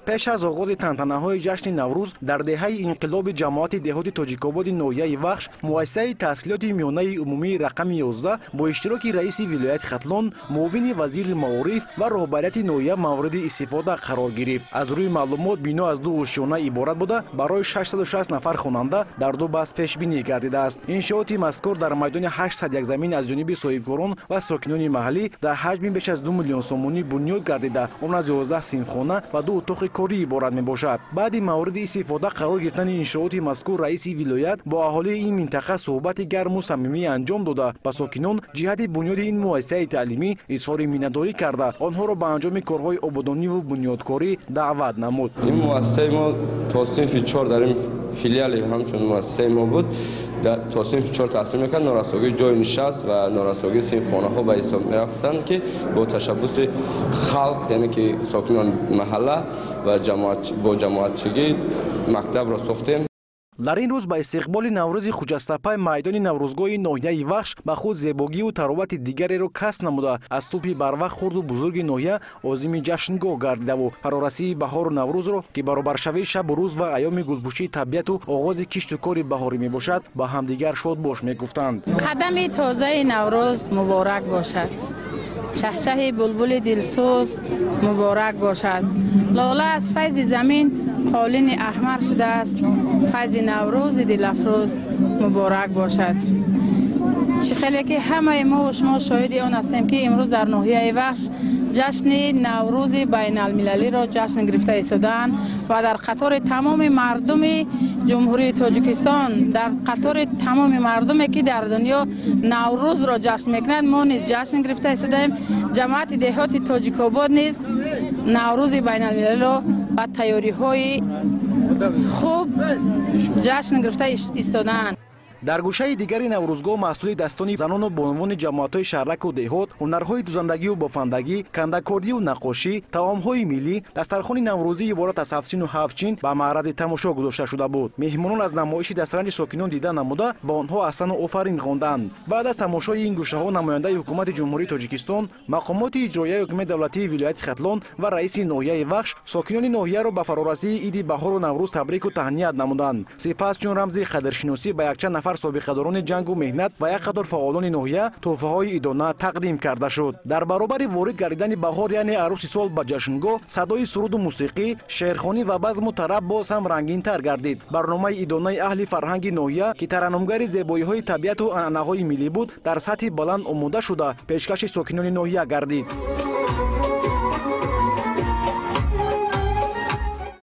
пеш аз оғози тантанаҳои ҷашни наврӯз дар деҳаи инқилоби ҷамоати деҳоти тоҷикободи ноҳияи Вахш муассисаи таҳсилоти миёнаи умумии рақами 11 бо иштироки раиси вилояти Хатлон, муовини вазири маориф ва роҳбарияти ноҳия мавриди истифода қарор гирифт. Аз рӯи маълумот бино аз ду ушёна иборат буда барои 660 нафар хонанда дар ду баст пешбинӣ гардидааст. иншооти мазкур дар майдони 800 якзамин аз ҷониби соҳибкорон ва сокинони маҳаллӣ дар ҳаҷми беш аз 2 миллион сомонӣ бунёд гардида, он аз 11 синфхона ва 2 утоқи корӣ иборат мебошад. баъди мавриди истифода қарор гирифтани иншооти мазкур раиси вилоят бо аҳолии ин минтақа суҳбати гарму самимӣ анҷом дода ба сокинон ҷиҳати бунёди ин муассисаи таълимӣ изҳори миннатдорӣ карда онҳоро ба анҷоми корҳои ободониву бунёдкорӣ даъват намуд. ин муассисаи мо то синфи 4 дар ин филиали ҳамчун муассисаи мо буд, то синфи 4 таҳсил мекард. норасогии ҷои нишаст ва норасогии синфхонаҳо ба ҳисоб мерафтанд ки бо ташаббуси халқ, яъне ки сокинони маҳалла ва бо ҷамоатчигӣ мактабро сохтем. дар ин рӯз ба истиқболи наврӯзи хуҷастапай майдони наврӯзгоҳи ноҳияи Вахш ба худ зебогию таровати дигареро касб намуда аз субҳи барвақт хурду бузурги ноҳия озими ҷашнгоҳ гардидаву фарорасии баҳору наврӯзро ки баробаршавии шабу рӯз ва айёми гулпӯшии табиату оғози кишту кори баҳорӣ мебошад ба ҳамдигар шодбош мегуфтанд. қадами тозаи наврӯз муборак бошад. чахчаҳи булбули дилсӯз муборак бошад. лола аз файзи замин қолини аҳмар шудааст. файзи наврӯзи дилафрӯз муборак бошад. чӣ хеле ки ҳамаи мо шумо шоҳиди он ҳастем ки имрӯз дар ноҳияи Вахш ҷашни наврӯзи байналмилалиро ҷашн гирифта истодаанд ва дар қатори тамоми мардуми ҷумҳурии Тоҷикистон, дар қатори тамоми мардуме ки дар дунё наврӯзро ҷашн мекунанд, мо низ ҷашн гирифта истодаем. ҷамоати деҳоти Тоҷикобод низ наврӯзи байналмилалиро ба тайёриҳои хуб ҷашн гирифта истодаанд. дар гӯшаи дигари наврӯзгоҳ маҳсули dastoни занону бонувони ҷамоатҳои шаҳраку деҳот, ҳунарҳои дузандагию бофандагӣ, кандакорию наққошӣ, таомҳои миллӣ, дастархони наврӯзӣ иборат аз 7 чин ба маърази тамошо гузошта шуда буд. меҳмонон аз намоиши дастранҷи сокинон дида намуда ба онҳо аҳсану офарин хонданд. баъд аз тамошои ин гӯшаҳо намояндаи ҳукумати ҷумҳурии Тоҷикистон, мақомоти иҷроияи ҳукумати давлатии вилояти Хатлон ва раиси ноҳияи Вахш сокинони ноҳияро ба фарорасии иди баҳору наврӯз табрику таҳният намуданд. сипас чун рамзи қадршиносӣ ба якчанд нафар собиқадорони ҷангу меҳнат ва як қатор фаъолони ноҳия тӯҳфаҳои идона тақдим карда шуд. дар баробари ворид гардидани баҳор, яъне арӯси сол ба ҷашнгоҳ, садои суруду мусиқӣ, шеърхонӣ ва базму тараб боз ҳам рангинтар гардид. барномаи идонаи аҳли фарҳанги ноҳия ки тараннумгари зебоиҳои табиату анъанаҳои миллӣ буд, дар сатҳи баланд омода шуда пешкаши сокинони ноҳия гардид.